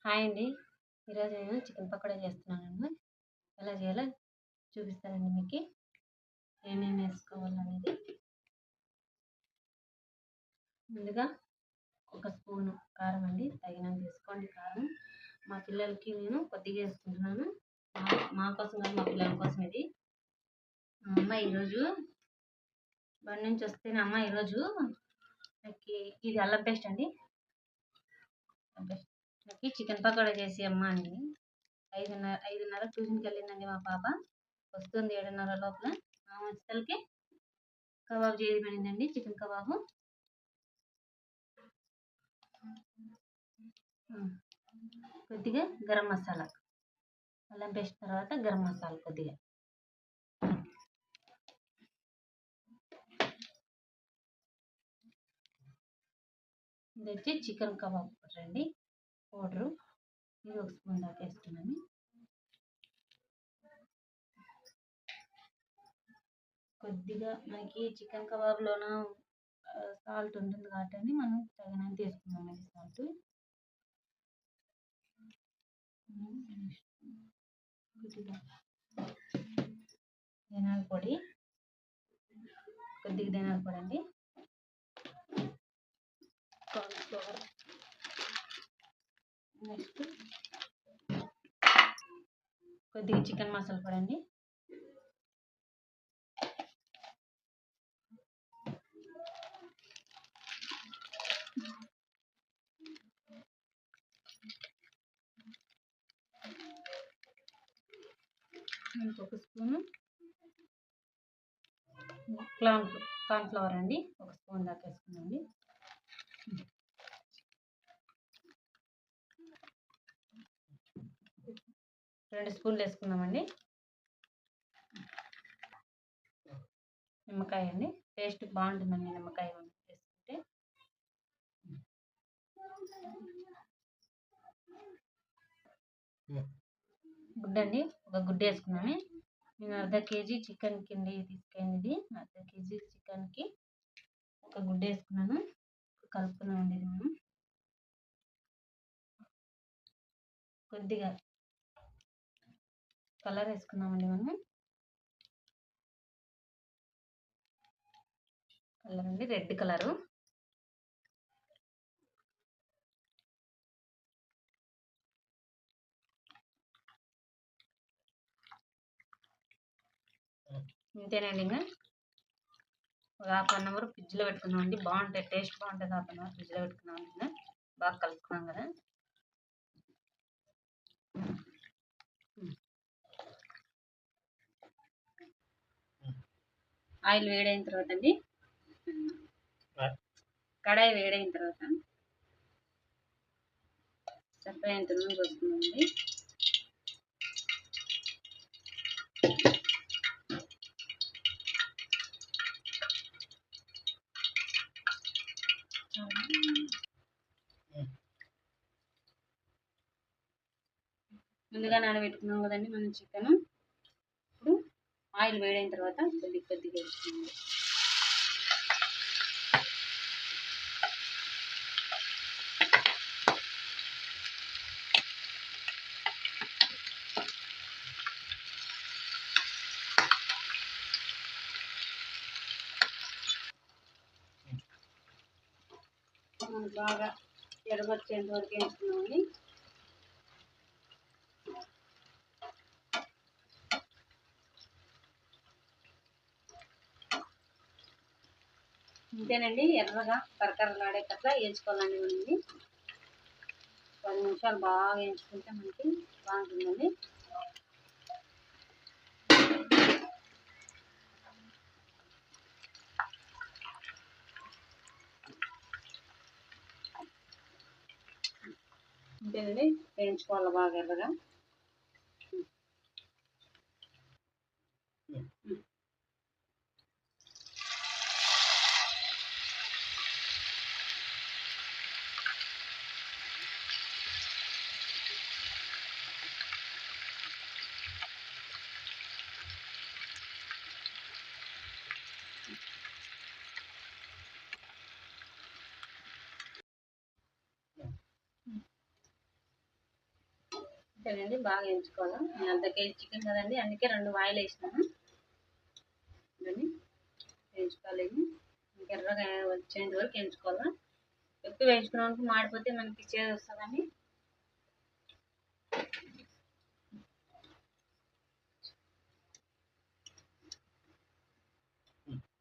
Hi అండి. ఈరోజు నేను చికెన్ పకోడా చేస్తున్నానండి. ఎలా చేయాలో చూపిస్తానండి మీకు. ఏమేమి వేసుకోవాలనేది. ముందుగా ఒక స్పూను కారం అండి, తగినంత వేసుకోండి కారం. మా పిల్లలకి నేను కొద్దిగా వేసుకుంటున్నాను. మా కోసం కాదు, మా పిల్లల కోసం ఇది. మా అమ్మ ఈరోజు బడి నుంచి వస్తేనే అమ్మ ఈరోజు నాకు ఇది అల్లం పేస్ట్ అండి. నాకు చికెన్ పకోడా చేసి అమ్మ అండి. 5:30 ట్యూషన్కి వెళ్ళిందండి మా పాప. వస్తుంది 7:30 లోపల. వచ్చేసరికి కబాబ్ చేయమనిందండి, చికెన్ కబాబు. కొద్దిగా గరం మసాలా, అల్లం పేస్ట్ తర్వాత గరం మసాలా కొద్దిగా. ఇది వచ్చి చికెన్ కబాబ్ పౌడర్ అండి, పౌడరు. ఇది 1 స్పూన్ దాకా వేసుకున్నాను. కొద్దిగా మనకి చికెన్ కబాబ్లోన సాల్ట్ ఉంటుంది కాబట్టి మనం తగినంత వేసుకున్నామండి సాల్ట్. కొద్దిగా ధనియాల పొడి, కొద్దిగా ధనియాల పొడి అండి, కార్న్ఫ్లవర్, నెక్స్ట్ కొద్దిగా చికెన్ మసాలా పొడి అండి, ఇంకొక స్పూను కార్న్ఫ్లవర్ అండి, 1 స్పూన్ దాకా వేసుకున్నాండి. 2 స్పూన్లు వేసుకున్నామండి. నిమ్మకాయ అండి, టేస్ట్ బాగుంటుందండి నిమ్మకాయ వేసుకుంటే. గుడ్డ అండి, ఒక గుడ్డ వేసుకున్నాను. నేను 1/2 కేజీ చికెన్ కిండి తీసుకెళ్ళింది. 1/2 కేజీ చికెన్కి ఒక గుడ్డ వేసుకున్నాను. కలుపుకున్నామండి. ఇది మనం కొద్దిగా కలర్ వేసుకున్నామండి. మనం కలర్ అండి, రెడ్ కలరు. ఇంతేనండి. ఇంకా ఒక 1/2 అవర్ ఫ్రిడ్జ్లో పెట్టుకున్నామండి. బాగుంటాయి, టేస్ట్ బాగుంటుంది. 1/2 అవర్ ఫ్రిడ్జ్లో పెట్టుకున్నామండి. ఇంకా బాగా కలుపుకున్నాం కదా. ఆయిల్ వేడైన తర్వాత అండి, కడాయి వేడైన తర్వాత సరిపోయేంత నూనె పోసుకున్నామండి. ముందుగా నానబెట్టుకున్నాం కదండి మనం చికెన్. ఇప్పుడు ఆయిల్ వేడైన తర్వాత కొద్దిగా వేసుకున్నాం. బాగా ఎర్రగొచ్చేంత వరకు వేసుకున్నామండి. ఇంతేనండి, ఎర్రగా కరకరలాడేటట్లా వేయించుకోవాలండి. మనల్ని 10 నిమిషాలు బాగా వేయించుకుంటే మనకి బాగుంటుందండి. ఇంతేనండి, వేయించుకోవాలి బాగా ఎర్రగా. అంతేనండి, బాగా వేయించుకోవాలి. నేను అర్ధ కేజీ చికెన్ కదండి, అందుకే 2 ఆయిల్ వేసినాను. దాన్ని వేయించుకోవాలి. ఎర్రగా వచ్చేంత వరకు వేయించుకోవాలి. ఎక్కువ వేయించుకున్నాక మాడిపోతే మనకి చేదు వస్తుందని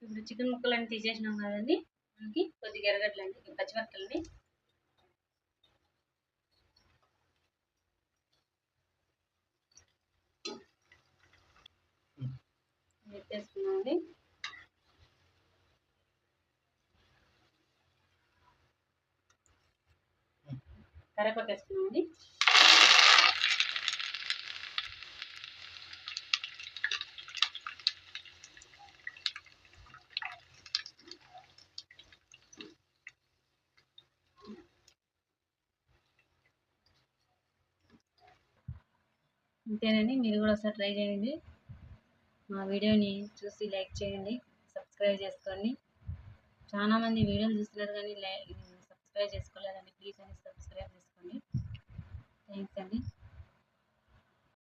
ఇప్పుడు చికెన్ ముక్కలన్నీ తీసేసినాం కదండి, మనకి కొద్దిగా ఎర్రగడ్డలండి, పచ్చిమిరపకాయలండి, వేసుకున్నామండి. కరివేపాకు వేసుకున్నామండి. అంతేనండి, మీరు కూడా ఒకసారి ట్రై చేయండి. మా వీడియోని చూసి లైక్ చేయండి, సబ్స్క్రైబ్ చేసుకోండి. చాలామంది వీడియోలు చూస్తున్నారు కానీ సబ్స్క్రైబ్ చేసుకోలేదండి. ప్లీజ్ అని సబ్స్క్రైబ్ చేసుకోండి. థ్యాంక్స్ అండి.